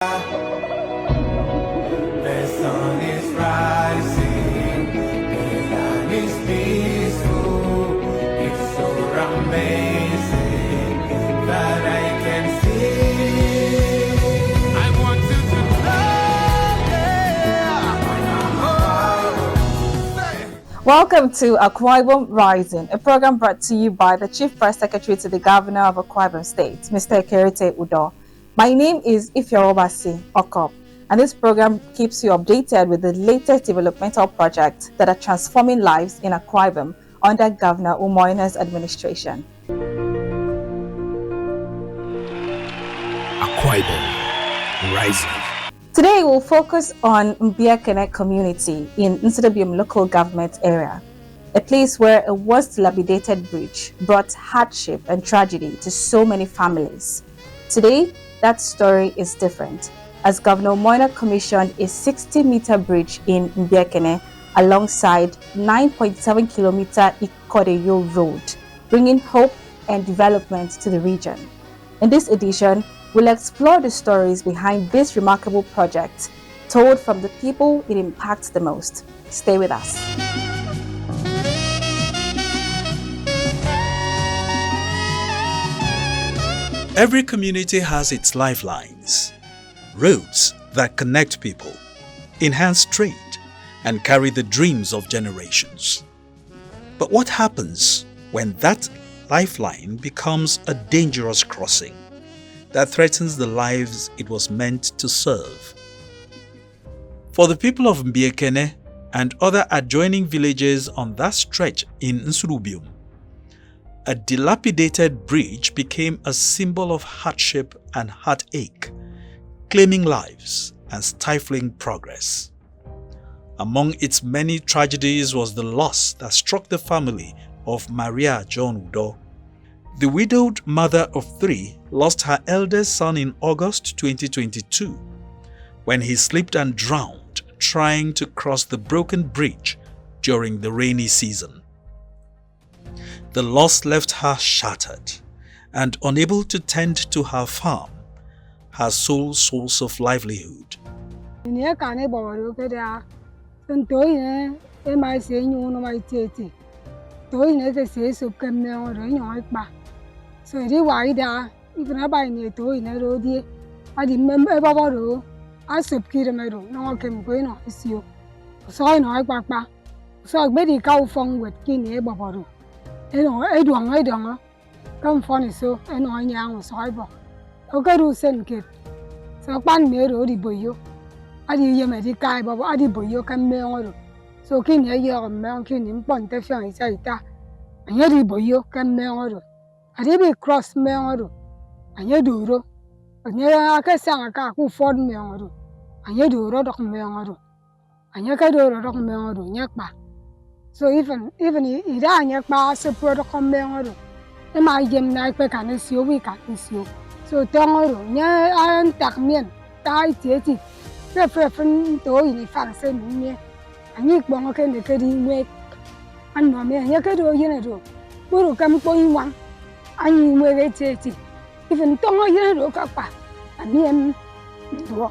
The sun is rising, the land is peaceful. It's so amazing that I can see. I want you to know, Welcome to Akwa Ibom Rising, a program brought to you by the Chief Press Secretary to the Governor of Akwa Ibom State, Mr. Nsit Ubium. My name is Ifyorobasi Okop, and this program keeps you updated with the latest developmental projects that are transforming lives in Akwa Ibom under Governor Umoina's administration. Akwa Ibom Rising. Today we'll focus on Mbiekene community in Nsit Ubium local government area, a place where a once dilapidated bridge brought hardship and tragedy to so many families. Today, that story is different, as Governor Umoina commissioned a 60-meter bridge in Mbiekene alongside 9.7-kilometer Ikodeyo Road, bringing hope and development to the region. In this edition, we'll explore the stories behind this remarkable project, told from the people it impacts the most. Stay with us. Every community has its lifelines, roads that connect people, enhance trade, and carry the dreams of generations. But what happens when that lifeline becomes a dangerous crossing that threatens the lives it was meant to serve? For the people of Mbiekene and other adjoining villages on that stretch in Nsit Ubium, a dilapidated bridge became a symbol of hardship and heartache, claiming lives and stifling progress. Among its many tragedies was the loss that struck the family of Maria John Udo. The widowed mother of three lost her eldest son in August 2022 when he slipped and drowned trying to cross the broken bridge during the rainy season. The loss left her shattered and unable to tend to her farm, her sole source of livelihood. So it is why there, even about near to in a road, I remember about I sub kilometer, no came going on his you. So I know I papa. So I made cow phone with Guinea Babaro. You know, I don't come funny so, and I young cyber. Okay, do send kid. So one made already boy you. I did you make guy, but I did boy you can mail. So can you mountain in Pontefian is that. And you boy you can mail. I did cross mail. And you do. And you are a sang a who fought mail. And you do road of mail. And you can do a road of mail. Yakba. So even it ain't yakba support of mail. And my gem night can see you, we can see you. So tomorrow, yeah, I am Takmian, die titty. Preferring to in the fancy me. And you won't can the cutting weight. And no man, you can do you. We will come going one. And you will get it. Even Tomo Yellow Capa, and me and do.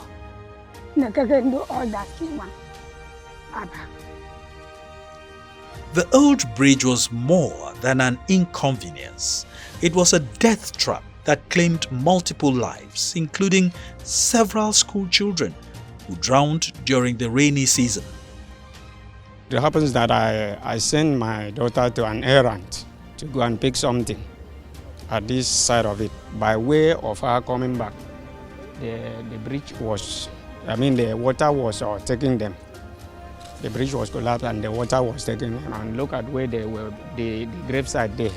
Never can do all that one. The old bridge was more than an inconvenience. It was a death trap that claimed multiple lives, including several school children who drowned during the rainy season. It happens that I send my daughter to an errand to go and pick something at this side of it. By way of her coming back, the bridge was, the water was taking them. The bridge was collapsed and the water was taking them. And look at where they were, the graveside there,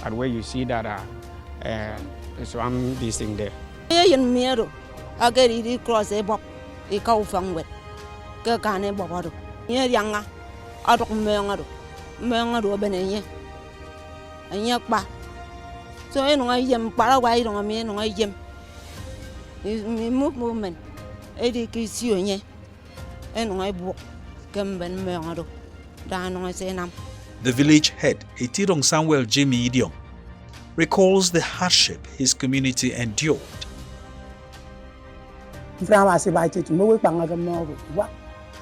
at where you see that swam this thing there. I get it cross a bob, a cow from wet. Gagane Bobado. Near younger, out of Mangado, Mangado Benay, and Yakba. So I know I am Paraguay on a man on a gem. Movement, Eddie kiss you, and I walk. The village head, Etirong Samuel Jimmy Idiom, recalls the hardship his community endured. Frama si ba che mo we panga ga mo wa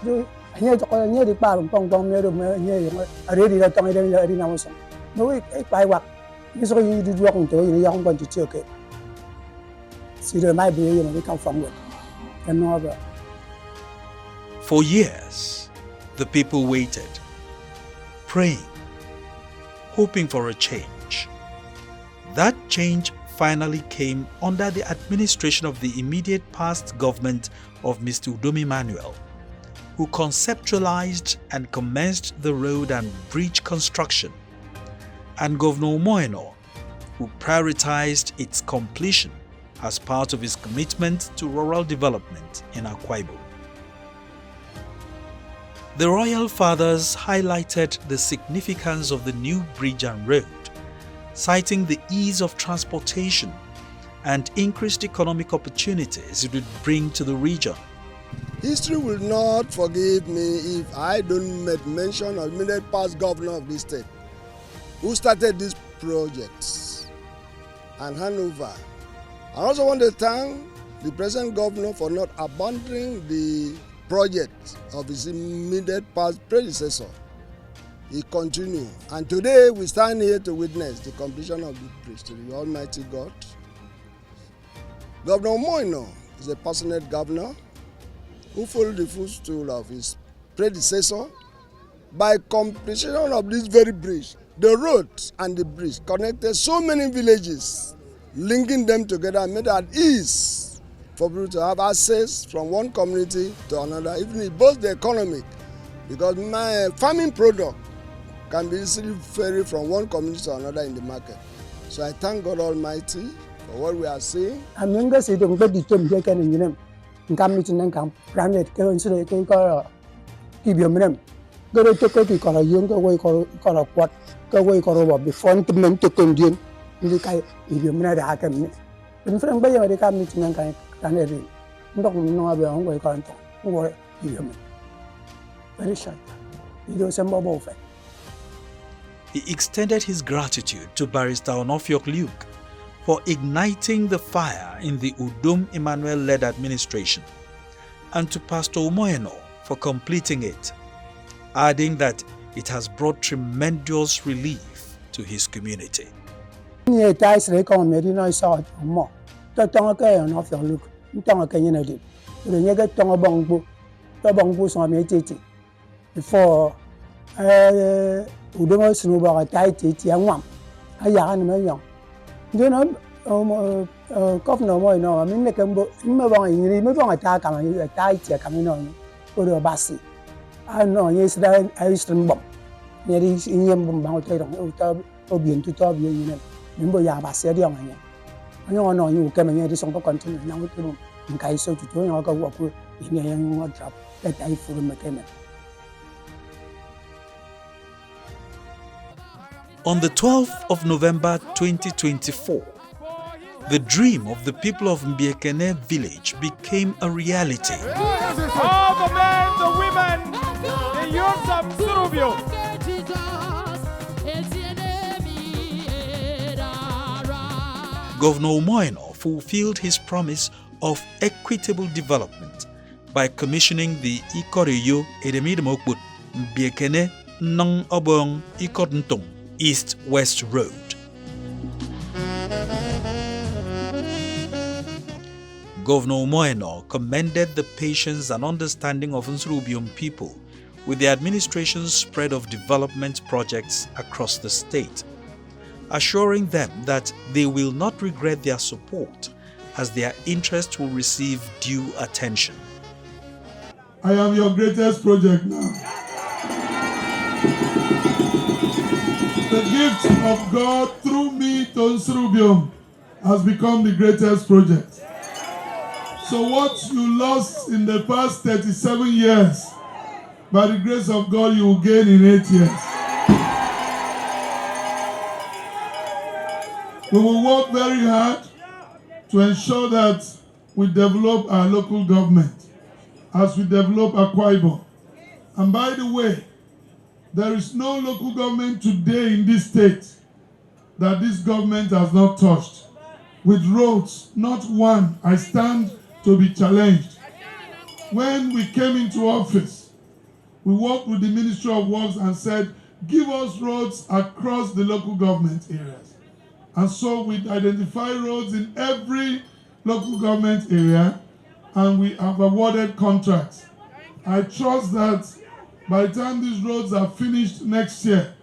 do anya to ko nya di pa pong pong me do nya are di da tong ida ri na mo so mo we e pa wa ni so yi di wa ko to yi ya ko ti che ke si de mai be yi no we come from it and no other. For years, the people waited, praying, hoping for a change. That change finally came under the administration of the immediate past government of Mr. Ubium Emmanuel, who conceptualized and commenced the road and bridge construction, and Governor Moeno, who prioritized its completion as part of his commitment to rural development in Akwa Ibom. The royal fathers highlighted the significance of the new bridge and road, citing the ease of transportation and increased economic opportunities it would bring to the region. History will not forgive me if I don't make mention of the immediate past governor of this state who started these projects and hand over. I also want to thank the present governor for not abandoning the project of his immediate past predecessor. He continued, and today we stand here to witness the completion of the bridge to the Almighty God. Governor Moeno is a passionate governor who followed the footstool of his predecessor by completion of this very bridge. The road and the bridge connected so many villages, linking them together and made it ease for people to have access from one community to another, even if both the economic, because my farming product can be easily ferried from one community to another in the market. So I thank God Almighty for what we are seeing. I'm going to say don't get the term they can in them. Come meeting and come planet go into the Ubium. Go to go to a young way call a quad, go away call before to men to condition. You can Ubium happen. In front by the come meeting and can every. Don't know about way contact or Ubium. Very short. You do some bubble effect. He extended his gratitude to Barrister Onofiok Luke for igniting the fire in the Ubium Emmanuel-led administration, and to Pastor Moeno for completing it, adding that it has brought tremendous relief to his community. Before Udomo Snuba tight young a young. Do you know Governor Moino? I mean, they can remember a attack a tight coming on or a bassy. I know yesterday I used to bomb. There is in Yam Mountain Obian to top you. Remember Yabassi young. I know you come and this on the continent now to room. In Kaiso to join or go walk in a young drop that I for the mechanic. On the 12th of November 2024, the dream of the people of Mbiekene village became a reality. All the men, the women, the youths of Nsit Ubium. Governor Moeno fulfilled his promise of equitable development by commissioning the Ikoreyo Edemidemokbut Mbiekene Nong Obong Ikodntong East-West Road. Governor Moeno commended the patience and understanding of Nsit Ubium people with the administration's spread of development projects across the state, assuring them that they will not regret their support as their interests will receive due attention. I am your greatest project now. The gift of God through me to Nsit Ubium has become the greatest project. So what you lost in the past 37 years, by the grace of God, you will gain in 8 years. We will work very hard to ensure that we develop our local government as we develop Akwa Ibom. And by the way, there is no local government today in this state that this government has not touched. With roads, not one, I stand to to be challenged. When we came into office, we worked with the Ministry of Works and said, give us roads across the local government areas. And so we identify roads in every local government area, and we have awarded contracts. I trust that by the time these roads are finished next year,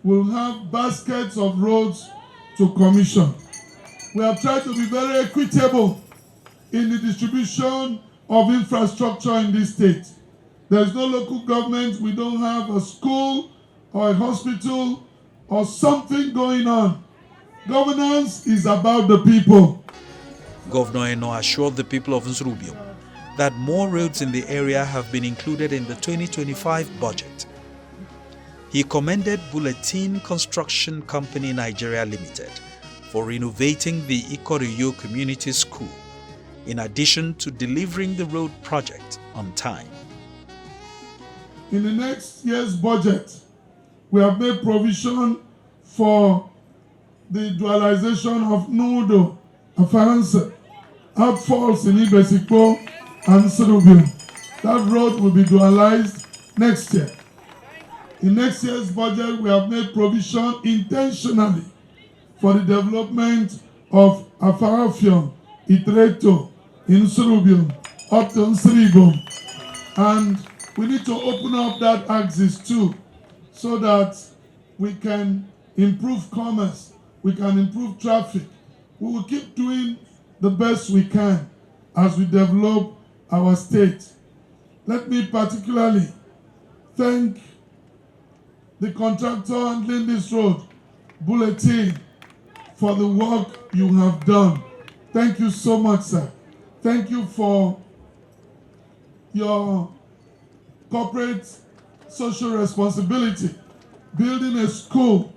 we'll have baskets of roads to commission. We have tried to be very equitable in the distribution of infrastructure in this state. There's no local government, we don't have a school or a hospital or something going on. Governance is about the people. Governor Eno assured the people of Nsit Ubium that more roads in the area have been included in the 2025 budget. He commended Bulletin Construction Company Nigeria Limited for renovating the Ikoriyo Community School, in addition to delivering the road project on time. In the next year's budget, we have made provision for the dualization of Nudo, Afaransa, outfalls in Ibesikpo and Nsit Ubium. That road will be dualized next year. In next year's budget, we have made provision intentionally for the development of Afarafion, Itreto, in Nsit Ubium, up to Nsit Ubium. And we need to open up that axis too, so that we can improve commerce, we can improve traffic. We will keep doing the best we can as we develop our state. Let me particularly thank the contractor handling this road, Bulletin, for the work you have done. Thank you so much, sir. Thank you for your corporate social responsibility, building a school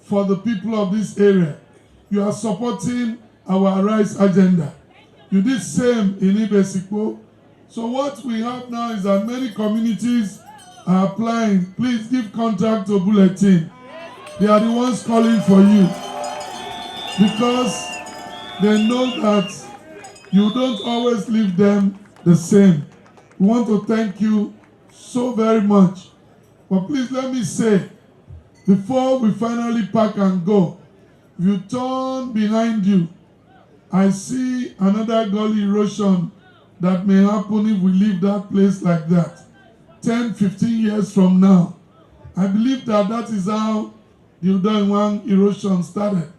for the people of this area. You are supporting our Arise agenda. You did same in Ibesikpo. So what we have now is that many communities are applying. Please give contact to Bulletin. They are the ones calling for you, because they know that you don't always leave them the same. We want to thank you so very much. But please let me say, before we finally pack and go, if you turn behind you, I see another gully erosion that may happen if we leave that place like that. 10, 15 years from now. I believe that that is how the Udoinwan erosion started.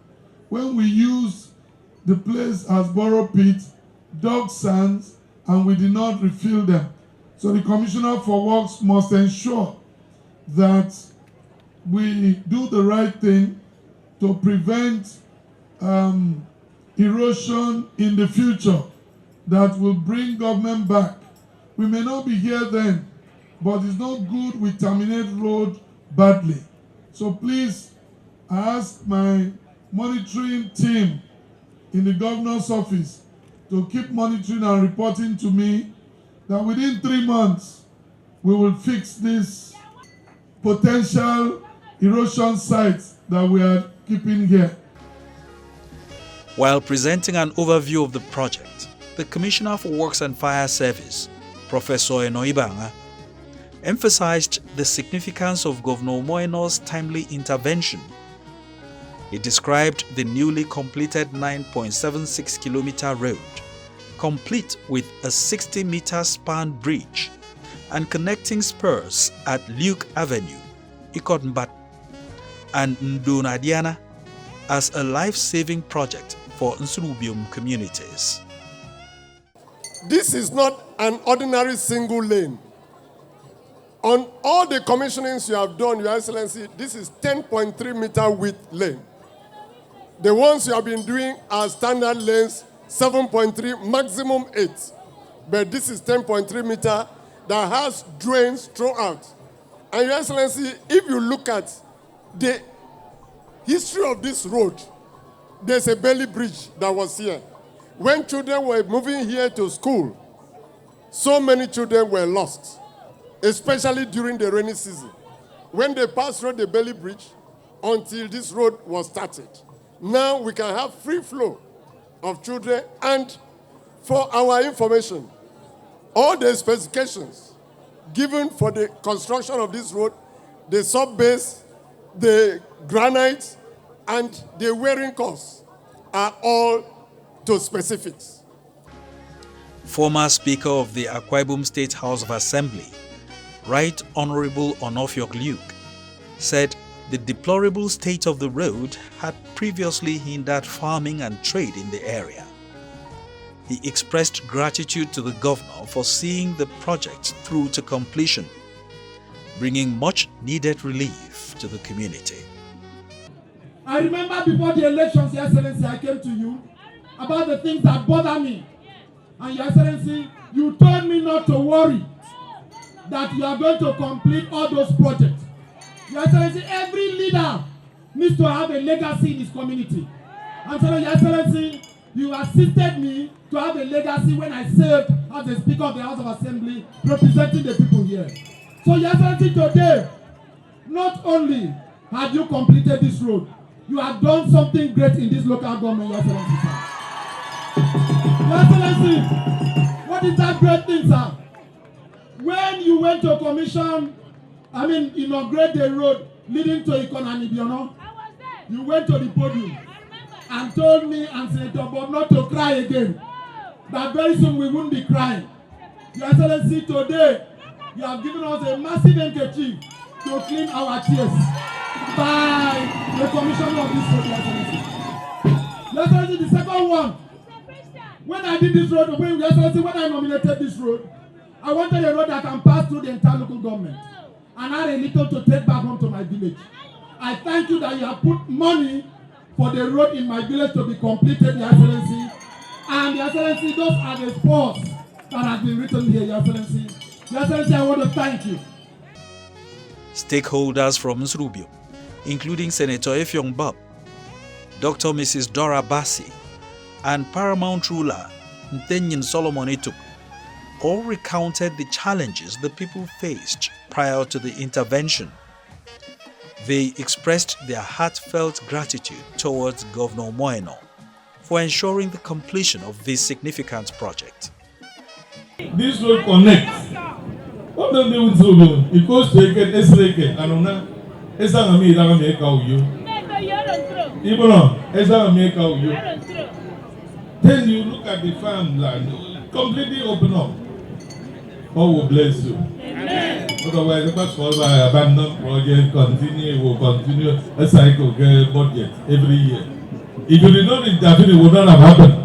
When we used the place as borrow pit, dug sands, and we did not refill them. So the Commissioner for Works must ensure that we do the right thing to prevent erosion in the future that will bring government back. We may not be here then, but it's not good we terminate road badly. So please, I ask my monitoring team in the governor's office to keep monitoring and reporting to me that within 3 months, we will fix this potential erosion sites that we are keeping here. While presenting an overview of the project, the Commissioner for Works and Fire Service, Professor Eno Ibanga, emphasized the significance of Governor Moeno's timely intervention. He described the newly completed 9.76 kilometer road, complete with a 60-meter span bridge and connecting spurs at Luke Avenue, Ikotmbat, and Ndunadiana as a life-saving project for Nsit Ubium communities. This is not an ordinary single lane. On all the commissionings you have done, Your Excellency, this is 10.3 meter width lane. The ones you have been doing are standard lanes, 7.3, maximum 8. But this is 10.3 meter that has drains throughout. And Your Excellency, if you look at the history of this road, there's a belly bridge that was here. When children were moving here to school, so many children were lost, especially during the rainy season. When they passed through the belly bridge until this road was started. Now we can have free flow of children and For our information, all the specifications given for the construction of this road, the sub-base, the granite, and the wearing costs are all to specifics. Former Speaker of the Akwa Ibom State House of Assembly, Right Honorable Onofiok Luke, said the deplorable state of the road had previously hindered farming and trade in the area. He expressed gratitude to the governor for seeing the project through to completion, bringing much needed relief to the community. I remember before the elections, Your Excellency, I came to you about the things that bother me. And Your Excellency, you told me not to worry, that you are going to complete all those projects. Your Excellency, every leader needs to have a legacy in his community. And so, Your Excellency, you assisted me to have a legacy when I served as the Speaker of the House of Assembly, representing the people here. So, Your Excellency, today, not only have you completed this road, you have done something great in this local government, Your Excellency, sir. Your Excellency, what is that great thing, sir? When you went to inaugurate the road leading to Ikon Ibiono, you went to the podium and told me and Senator Bob not to cry again. That very soon we won't be crying. Your Excellency, today you have given us a massive handkerchief to clean our tears by the commissioner of this road, Your Excellency. Your Excellency, the second one, when I did this road, Your Excellency, when I nominated this road, I wanted a road that can pass through the entire local government. And I had a little to take back home to my village. I thank you that you have put money for the road in my village to be completed, Your Excellency. And Your Excellency, those are the sports that have been written here, Your Excellency. Your Excellency, I want to thank you. Stakeholders from Nsit Ubium, including Senator Effiong Bab, Dr. Mrs. Dora Bassi, and Paramount ruler Ntenyin Solomon Ituk, all recounted the challenges the people faced prior to the intervention. They expressed their heartfelt gratitude towards Governor Moeno for ensuring the completion of this significant project. This road connects. What do they do with Ubium? It goes to Eket, Esreke, Anona, Esangami, Dagami, Kauyo. Ibon, Esangami, Kauyo. Then you look at the farmland, completely open up. God will bless you. Amen. Otherwise, that's why abandoned project will continue a cycle budget every year. If you did not intervene, it would not have happened.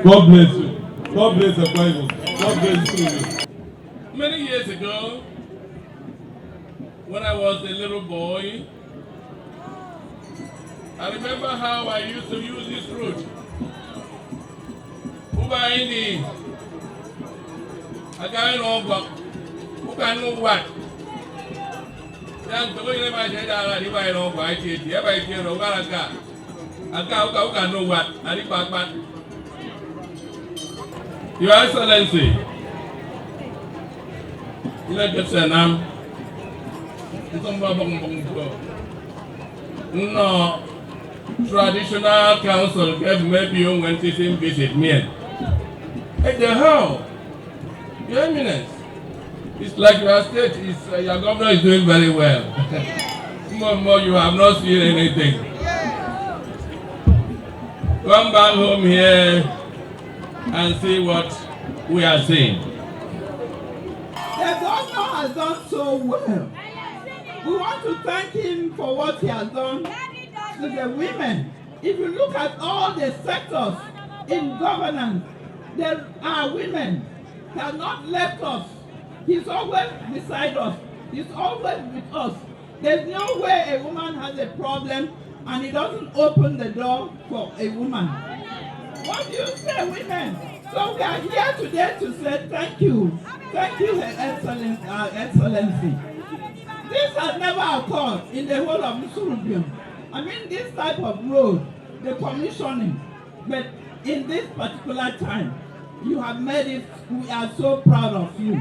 God bless you. God bless the Bible. God bless you. Many years ago, when I was a little boy, I remember how I used to use this route. I can't know who can know what. Young people in my head are divine on by it. Ever I hear of Galaga. I can't know what. I think back. Your Excellency, let us say now. No traditional council gave maybe when they visit me. At the how? Your Eminence, it's like your state your governor is doing very well. More, you have not seen anything. Come back home here and see what we are seeing. The governor has done so well. We want to thank him for what he has done to the women. If you look at all the sectors in governance, there are women. He has not left us. He's always beside us. He's always with us. There's no way a woman has a problem and he doesn't open the door for a woman. What do you say, women? So we are here today to say thank you. Thank you, Her Excellency. This has never occurred in the whole of Nsit Ubium. I mean, this type of road, the commissioning, but in this particular time, you have made it. We are so proud of you.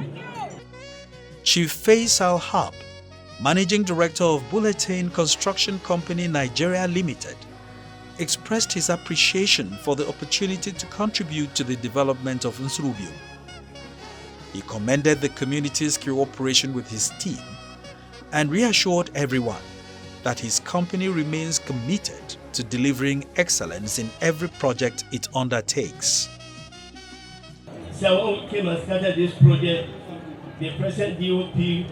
Chief Faisal Hab, Managing Director of Bulletin Construction Company Nigeria Limited, expressed his appreciation for the opportunity to contribute to the development of Nsit Ubium. He commended the community's cooperation with his team and reassured everyone that his company remains committed to delivering excellence in every project it undertakes. So when we came and started this project, the present DOP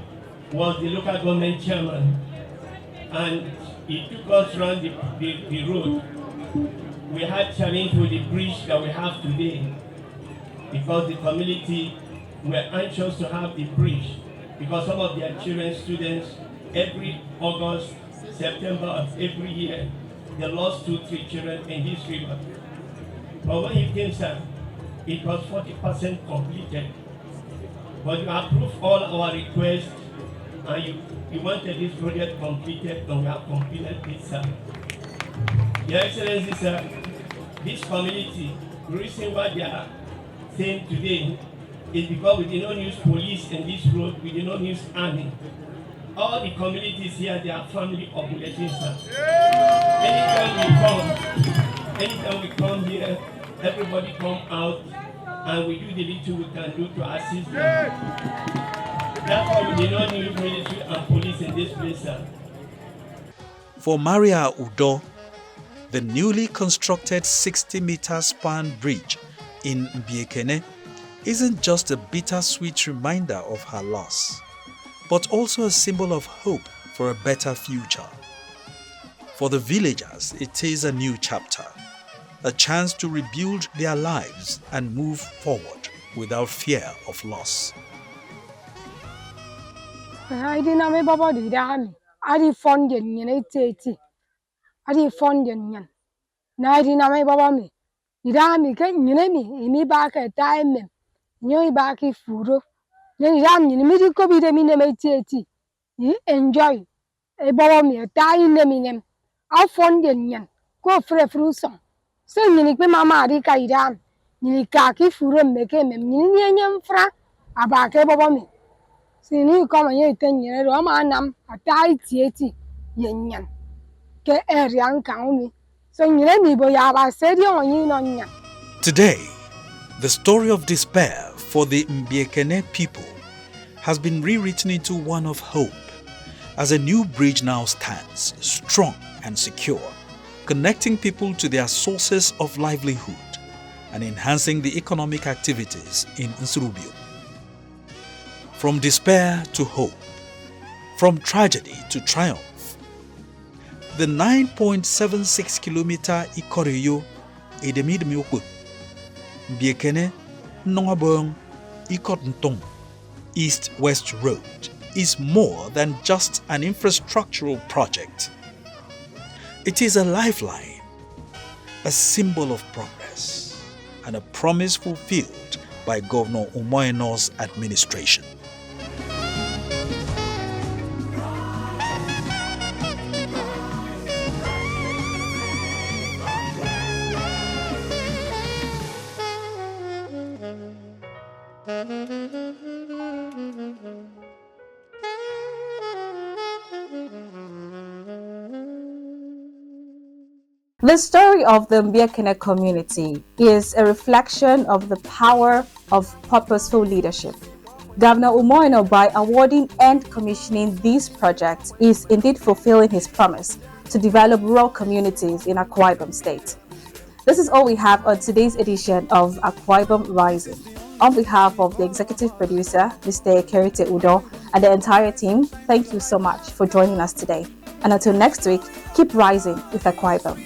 was the local government chairman, and he took us around the road. We had challenge with the bridge that we have today because the community were anxious to have the bridge because some of their children, students, every August, September of every year, they lost 2-3 children in this river. But when he came, sir, it was 40% completed. But you approved all our requests and you wanted this project completed, and we have completed it, sir. Your Excellency, sir, this community, the reason why they are saying today is because we did not use police in this road, we did not use army. All the communities here, they are family obligations, sir. Anytime we come here, everybody come out and we do the little we can do to assist them. That's why we did not use military and police in this place, sir. For Maria Udo, the newly constructed 60-meter span bridge in Mbiekene isn't just a bittersweet reminder of her loss, but also a symbol of hope for a better future. For the villagers, it is a new chapter, a chance to rebuild their lives and move forward without fear of loss. I didn't know about the army. I didn't fund the 80. I didn't fund the 90 about me. The army came me back at time. You back if Furo. Then the army immediately be the minimum 80. You enjoy about me a time name. I'll fund the yan. Go for a fruit song. So you need mamma Rika Idam. You kaki Furo make him a million fra about me. See, you come and 10 years, Romanam, a tight 80 yen. Get a young county. So you let me boy, I said you on you. Today, the story of despair for the Mbiekene people has been rewritten into one of hope, as a new bridge now stands, strong and secure, connecting people to their sources of livelihood and enhancing the economic activities in Nsit Ubium. From despair to hope, from tragedy to triumph, the 9.76 kilometer Ikoreyo Edemidmiokwe Mbiekene Nongabong Ikontong East-West Road is more than just an infrastructural project. It is a lifeline, a symbol of progress, and a promise fulfilled by Governor Umoeno's administration. The story of the Mbiekene community is a reflection of the power of purposeful leadership. Governor Umoeno, by awarding and commissioning these projects, is indeed fulfilling his promise to develop rural communities in Akwa Ibom State. This is all we have on today's edition of Akwa Ibom Rising. On behalf of the executive producer, Mr. Kerite Udo, and the entire team, thank you so much for joining us today. And until next week, keep rising with Akwa Ibom.